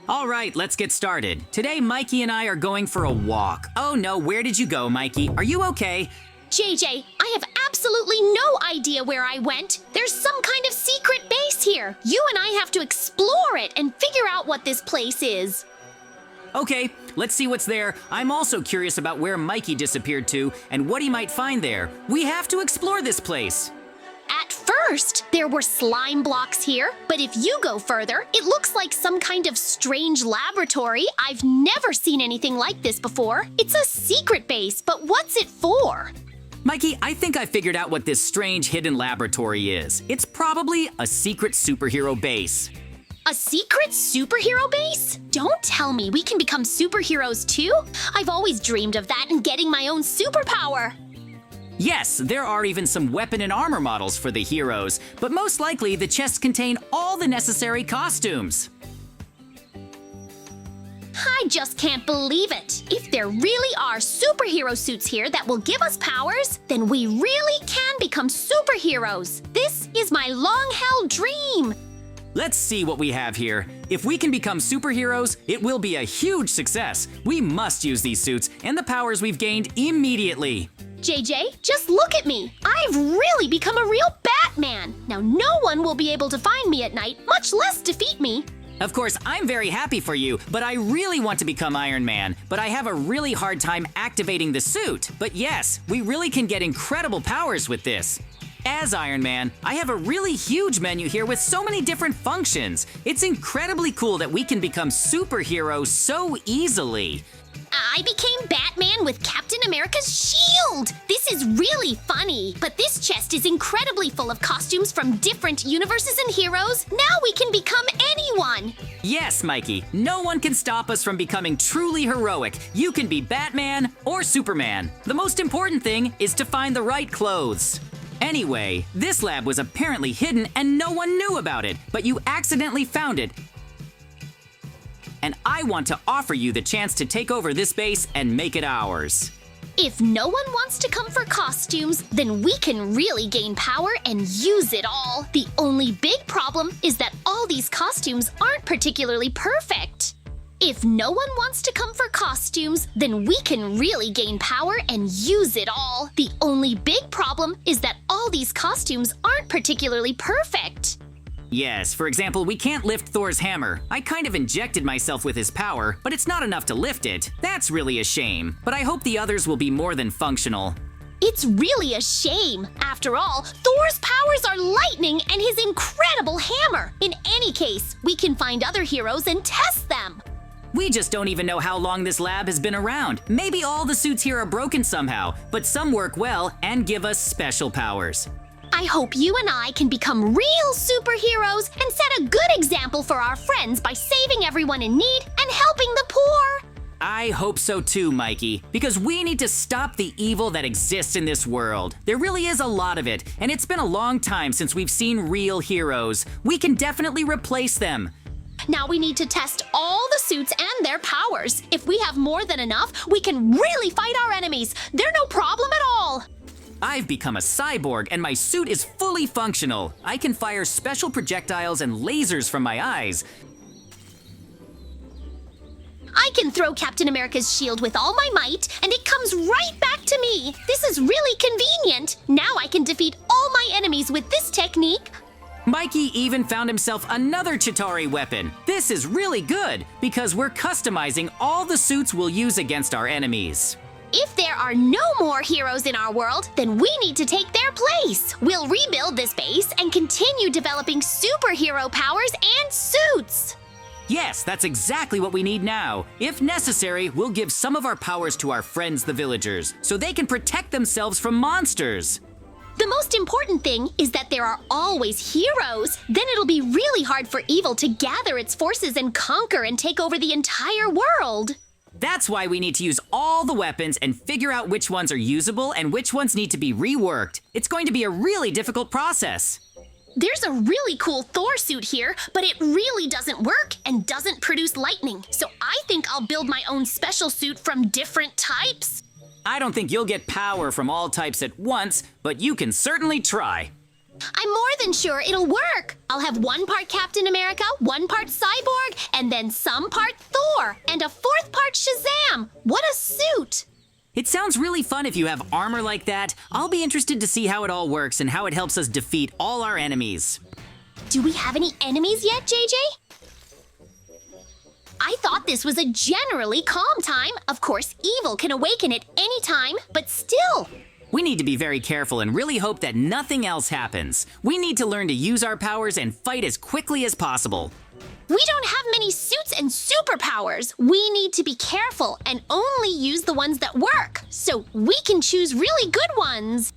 All right, let's get started. Today, Mikey and I are going for a walk. Oh no, where did you go, Mikey? Are you okay? JJ, I have absolutely no idea where I went. There's some kind of secret base here. You and I have to explore it and figure out what this place is. Okay, let's see what's there. I'm also curious about where Mikey disappeared to and what he might find there. We have to explore this place. At first, there were slime blocks here, but if you go further, it looks like some kind of strange laboratory. I've never seen anything like this before. It's a secret base, but what's it for? Mikey, I think I figured out what this strange hidden laboratory is. It's probably a secret superhero base. A secret superhero base? Don't tell me we can become superheroes too? I've always dreamed of that and getting my own superpower. Yes, there are even some weapon and armor models for the heroes, but most likely the chests contain all the necessary costumes. I just can't believe it. If there really are superhero suits here that will give us powers, then we really can become superheroes. This is my long-held dream. Let's see what we have here. If we can become superheroes, it will be a huge success. We must use these suits and the powers we've gained immediately. JJ, just look at me. I've really become a real Batman. Now no one will be able to find me at night, much less defeat me. Of course, I'm very happy for you, but I really want to become Iron Man. But I have a really hard time activating the suit. But yes, we really can get incredible powers with this. As Iron Man, I have a really huge menu here with so many different functions. It's incredibly cool that we can become superheroes so easily. I became Batman with Captain America's shield! This is really funny, but this chest is incredibly full of costumes from different universes and heroes. Now we can become anyone! Yes, Mikey, no one can stop us from becoming truly heroic. You can be Batman or Superman. The most important thing is to find the right clothes. Anyway, this lab was apparently hidden and no one knew about it, but you accidentally found it. And I want to offer you the chance to take over this base and make it ours. If no one wants to come for costumes, then we can really gain power and use it all. The only big problem is that all these costumes aren't particularly perfect. If no one wants to come for costumes, then we can really gain power and use it all. The only big problem is that all these costumes aren't particularly perfect. Yes, for example, we can't lift Thor's hammer. I kind of injected myself with his power, but it's not enough to lift it. That's really a shame, but I hope the others will be more than functional. It's really a shame. After all, Thor's powers are lightning and his incredible hammer. In any case, we can find other heroes and test them. We just don't even know how long this lab has been around. Maybe all the suits here are broken somehow, but some work well and give us special powers. I hope you and I can become real superheroes and set a good example for our friends by saving everyone in need and helping the poor. I hope so too, Mikey, because we need to stop the evil that exists in this world. There really is a lot of it, and it's been a long time since we've seen real heroes. We can definitely replace them. Now we need to test all the suits and their powers. If we have more than enough, we can really fight our enemies. They're no problem at all. I've become a cyborg and my suit is fully functional. I can fire special projectiles and lasers from my eyes. I can throw Captain America's shield with all my might, and it comes right back to me. This is really convenient. Now I can defeat all my enemies with this technique. Mikey even found himself another Chitauri weapon. This is really good because we're customizing all the suits we'll use against our enemies. If there are no more heroes in our world, then we need to take their place. We'll rebuild this base and continue developing superhero powers and suits. Yes, that's exactly what we need now. If necessary, we'll give some of our powers to our friends the villagers, so they can protect themselves from monsters. The most important thing is that there are always heroes. Then it'll be really hard for evil to gather its forces and conquer and take over the entire world. That's why we need to use all the weapons and figure out which ones are usable and which ones need to be reworked. It's going to be a really difficult process. There's a really cool Thor suit here, but it really doesn't work and doesn't produce lightning. So I think I'll build my own special suit from different types. I don't think you'll get power from all types at once, but you can certainly try. I'm more than sure it'll work. I'll have one part Captain America, one part cyborg, and then some part Thor, and a fourth part Shazam. What a suit! It sounds really fun if you have armor like that. I'll be interested to see how it all works and how it helps us defeat all our enemies. Do we have any enemies yet, JJ? I thought this was a generally calm time. Of course, evil can awaken at any time, but still. We need to be very careful and really hope that nothing else happens. We need to learn to use our powers and fight as quickly as possible. We don't have many suits and superpowers. We need to be careful and only use the ones that work, so we can choose really good ones.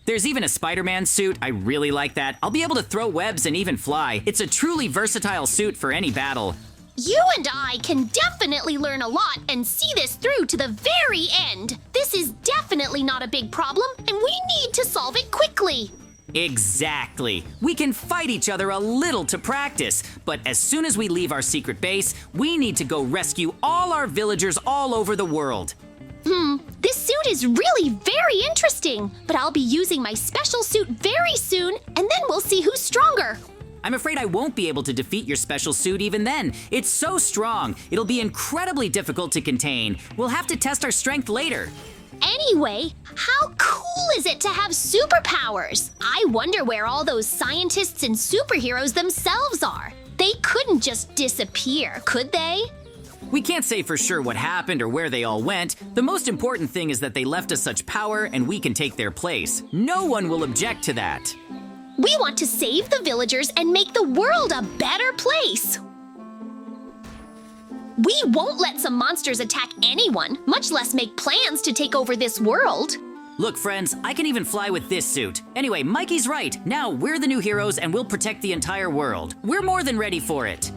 There's even a Spider-Man suit. I really like that. I'll be able to throw webs and even fly. It's a truly versatile suit for any battle. You and I can definitely learn a lot and see this through to the very end. This is definitely not a big problem, and we need to solve it quickly. Exactly. We can fight each other a little to practice, but as soon as we leave our secret base, we need to go rescue all our villagers all over the world. This suit is really very interesting, but I'll be using my special suit very soon, and then we'll see who's stronger. I'm afraid I won't be able to defeat your special suit even then. It's so strong, it'll be incredibly difficult to contain. We'll have to test our strength later. Anyway, how cool is it to have superpowers? I wonder where all those scientists and superheroes themselves are. They couldn't just disappear, could they? We can't say for sure what happened or where they all went. The most important thing is that they left us such power and we can take their place. No one will object to that. We want to save the villagers and make the world a better place. We won't let some monsters attack anyone, much less make plans to take over this world. Look, friends, I can even fly with this suit. Anyway, Mikey's right. Now we're the new heroes and we'll protect the entire world. We're more than ready for it.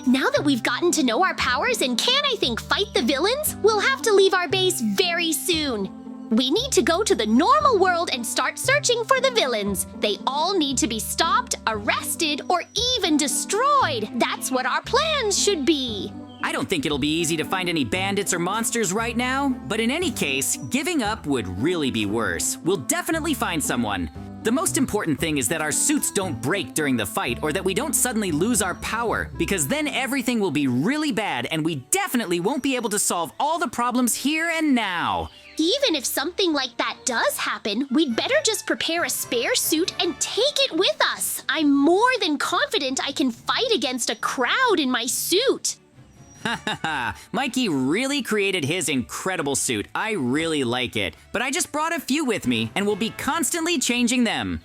Now that we've gotten to know our powers and can, I think, fight the villains, we'll have to leave our base very soon. We need to go to the normal world and start searching for the villains. They all need to be stopped, arrested, or even destroyed. That's what our plans should be. I don't think it'll be easy to find any bandits or monsters right now, but in any case, giving up would really be worse. We'll definitely find someone. The most important thing is that our suits don't break during the fight or that we don't suddenly lose our power, because then everything will be really bad and we definitely won't be able to solve all the problems here and now. Even if something like that does happen, we'd better just prepare a spare suit and take it with us. I'm more than confident I can fight against a crowd in my suit. Mikey really created his incredible suit. I really like it. But I just brought a few with me and will be constantly changing them.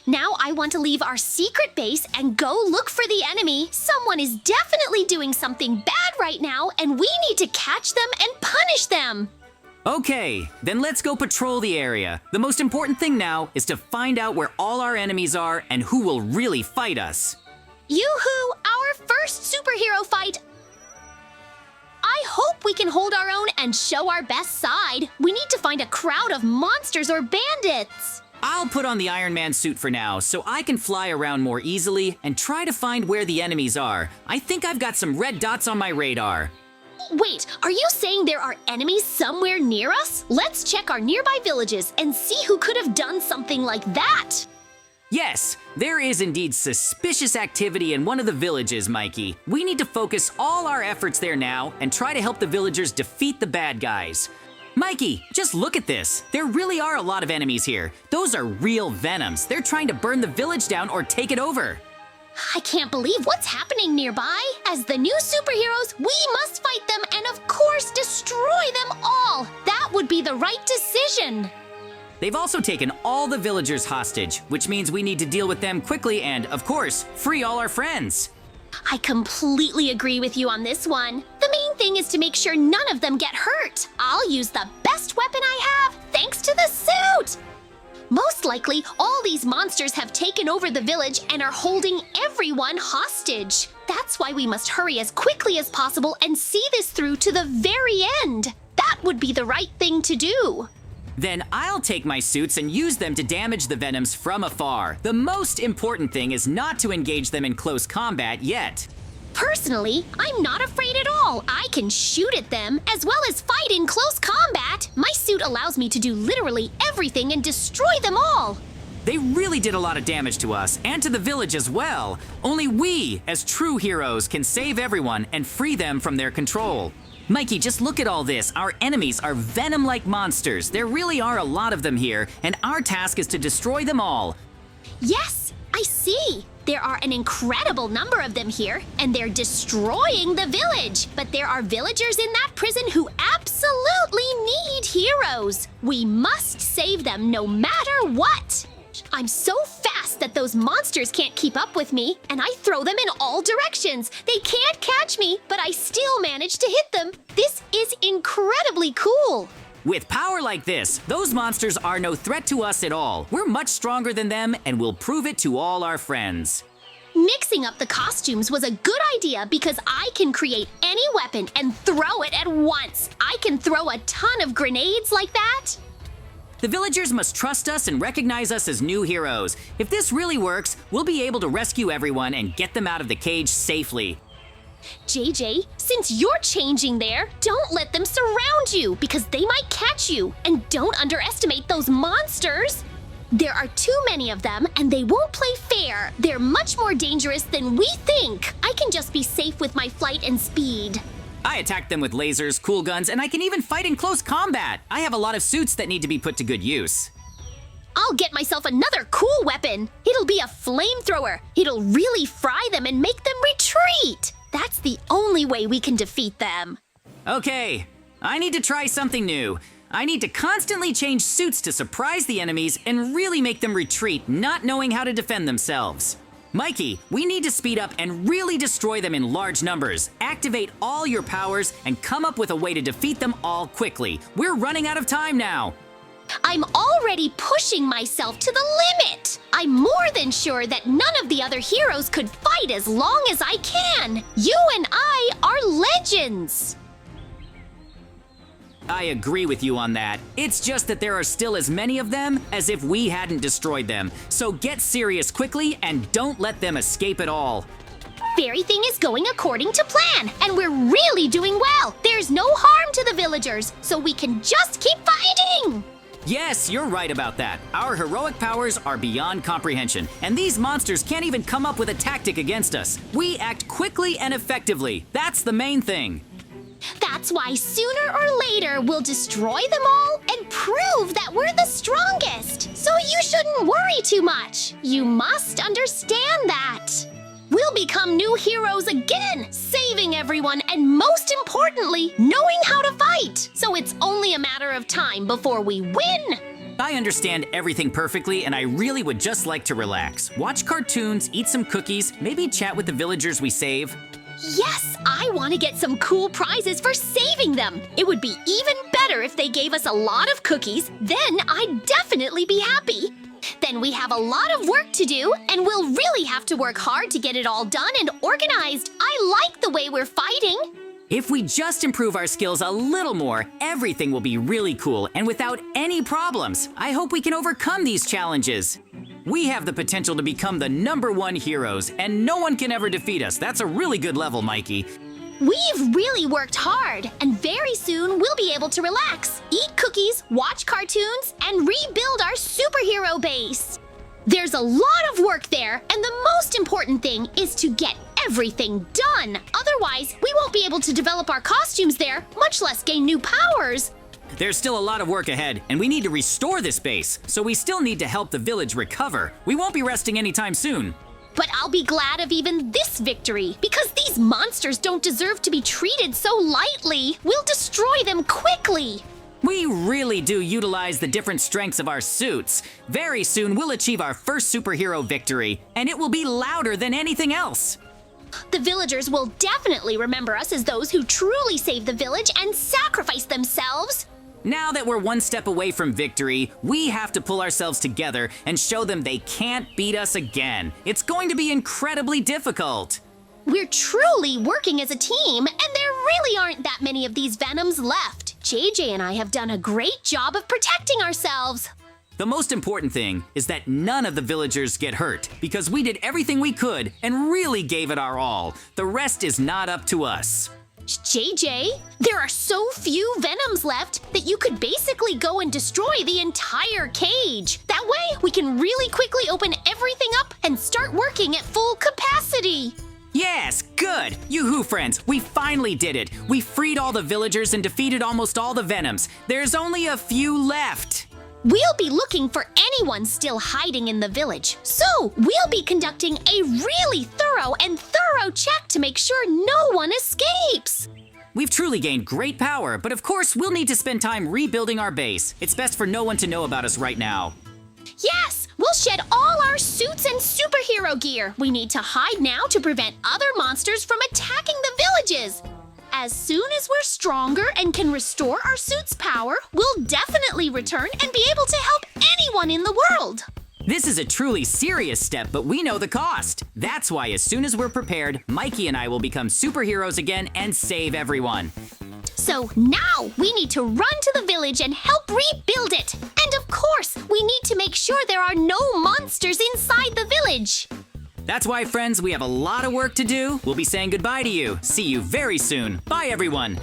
Now I want to leave our secret base and go look for the enemy. Someone is definitely doing something bad right now, and we need to catch them and punish them. Okay, then let's go patrol the area. The most important thing now is to find out where all our enemies are and who will really fight us. Yoo-hoo! Our first superhero fight! I hope we can hold our own and show our best side. We need to find a crowd of monsters or bandits. I'll put on the Iron Man suit for now so I can fly around more easily and try to find where the enemies are. I think I've got some red dots on my radar. Wait, are you saying there are enemies somewhere near us? Let's check our nearby villages and see who could have done something like that. Yes, there is indeed suspicious activity in one of the villages, Mikey. We need to focus all our efforts there now and try to help the villagers defeat the bad guys. Mikey, just look at this. There really are a lot of enemies here. Those are real venoms. They're trying to burn the village down or take it over. I can't believe what's happening nearby. As the new superheroes, we must fight them and of course destroy them all. That would be the right decision. They've also taken all the villagers hostage, which means we need to deal with them quickly and, of course, free all our friends. I completely agree with you on this one. The main thing is to make sure none of them get hurt. I'll use the best weapon I have, thanks to the suit. Most likely, all these monsters have taken over the village and are holding everyone hostage. That's why we must hurry as quickly as possible and see this through to the very end. That would be the right thing to do. Then I'll take my suits and use them to damage the venoms from afar. The most important thing is not to engage them in close combat yet. Personally, I'm not afraid at all. I can shoot at them, as well as fight in close combat. My suit allows me to do literally everything and destroy them all. They really did a lot of damage to us and to the village as well. Only we, as true heroes, can save everyone and free them from their control. Mikey, just look at all this. Our enemies are venom-like monsters. There really are a lot of them here, and our task is to destroy them all. Yes, I see. There are an incredible number of them here, and they're destroying the village. But there are villagers in that prison who absolutely need heroes. We must save them no matter what. I'm so fast that those monsters can't keep up with me, and I throw them in all directions. They can't catch me, but I still manage to hit them. This is incredibly cool. With power like this, those monsters are no threat to us at all. We're much stronger than them, and we'll prove it to all our friends. Mixing up the costumes was a good idea because I can create any weapon and throw it at once. I can throw a ton of grenades like that. The villagers must trust us and recognize us as new heroes. If this really works, we'll be able to rescue everyone and get them out of the cage safely. JJ, since you're changing there, don't let them surround you because they might catch you. And don't underestimate those monsters. There are too many of them and they won't play fair. They're much more dangerous than we think. I can just be safe with my flight and speed. I attack them with lasers, cool guns, and I can even fight in close combat. I have a lot of suits that need to be put to good use. I'll get myself another cool weapon. It'll be a flamethrower. It'll really fry them and make them retreat. That's the only way we can defeat them. Okay, I need to try something new. I need to constantly change suits to surprise the enemies and really make them retreat, not knowing how to defend themselves. Mikey, we need to speed up and really destroy them in large numbers. Activate all your powers and come up with a way to defeat them all quickly. We're running out of time now. I'm already pushing myself to the limit. I'm more than sure that none of the other heroes could fight as long as I can. You and I are legends. I agree with you on that. It's just that there are still as many of them as if we hadn't destroyed them. So get serious quickly and don't let them escape at all. Everything is going according to plan, and we're really doing well. There's no harm to the villagers, so we can just keep fighting. Yes, you're right about that. Our heroic powers are beyond comprehension, and these monsters can't even come up with a tactic against us. We act quickly and effectively. That's the main thing. That's why sooner or later we'll destroy them all and prove that we're the strongest. So you shouldn't worry too much. You must understand that. We'll become new heroes again, saving everyone and most importantly, knowing how to fight. So it's only a matter of time before we win. I understand everything perfectly, and I really would just like to relax. Watch cartoons, eat some cookies, maybe chat with the villagers we save. Yes, I want to get some cool prizes for saving them. It would be even better if they gave us a lot of cookies. Then I'd definitely be happy. Then we have a lot of work to do, and we'll really have to work hard to get it all done and organized. I like the way we're fighting. If we just improve our skills a little more, everything will be really cool and without any problems. I hope we can overcome these challenges. We have the potential to become the #1 heroes, and no one can ever defeat us. That's a really good level, Mikey. We've really worked hard, and very soon we'll be able to relax, eat cookies, watch cartoons, and rebuild our superhero base. There's a lot of work there, and the most important thing is to get everything done. Otherwise, we won't be able to develop our costumes there, much less gain new powers. There's still a lot of work ahead, and we need to restore this base, so we still need to help the village recover. We won't be resting anytime soon. But I'll be glad of even this victory, because these monsters don't deserve to be treated so lightly. We'll destroy them quickly. We really do utilize the different strengths of our suits. Very soon we'll achieve our first superhero victory, and it will be louder than anything else. The villagers will definitely remember us as those who truly saved the village and sacrificed themselves. Now that we're one step away from victory, we have to pull ourselves together and show them they can't beat us again. It's going to be incredibly difficult. We're truly working as a team, and there really aren't that many of these venoms left. JJ and I have done a great job of protecting ourselves. The most important thing is that none of the villagers get hurt, because we did everything we could and really gave it our all. The rest is not up to us. JJ, there are so few venoms left that you could basically go and destroy the entire cage. That way, we can really quickly open everything up and start working at full capacity. Yes, good! Yoo-hoo, friends, we finally did it! We freed all the villagers and defeated almost all the venoms. There's only a few left. We'll be looking for anyone still hiding in the village. So, we'll be conducting a really thorough check to make sure no one escapes. We've truly gained great power, but of course we'll need to spend time rebuilding our base. It's best for no one to know about us right now. Yes, we'll shed all our suits and superhero gear. We need to hide now to prevent other monsters from attacking the villages. As soon as we're stronger and can restore our suit's power, we'll definitely return and be able to help anyone in the world. This is a truly serious step, but we know the cost. That's why as soon as we're prepared, Mikey and I will become superheroes again and save everyone. So now we need to run to the village and help rebuild it. And of course, we need to make sure there are no monsters inside the village. That's why, friends, we have a lot of work to do. We'll be saying goodbye to you. See you very soon. Bye, everyone.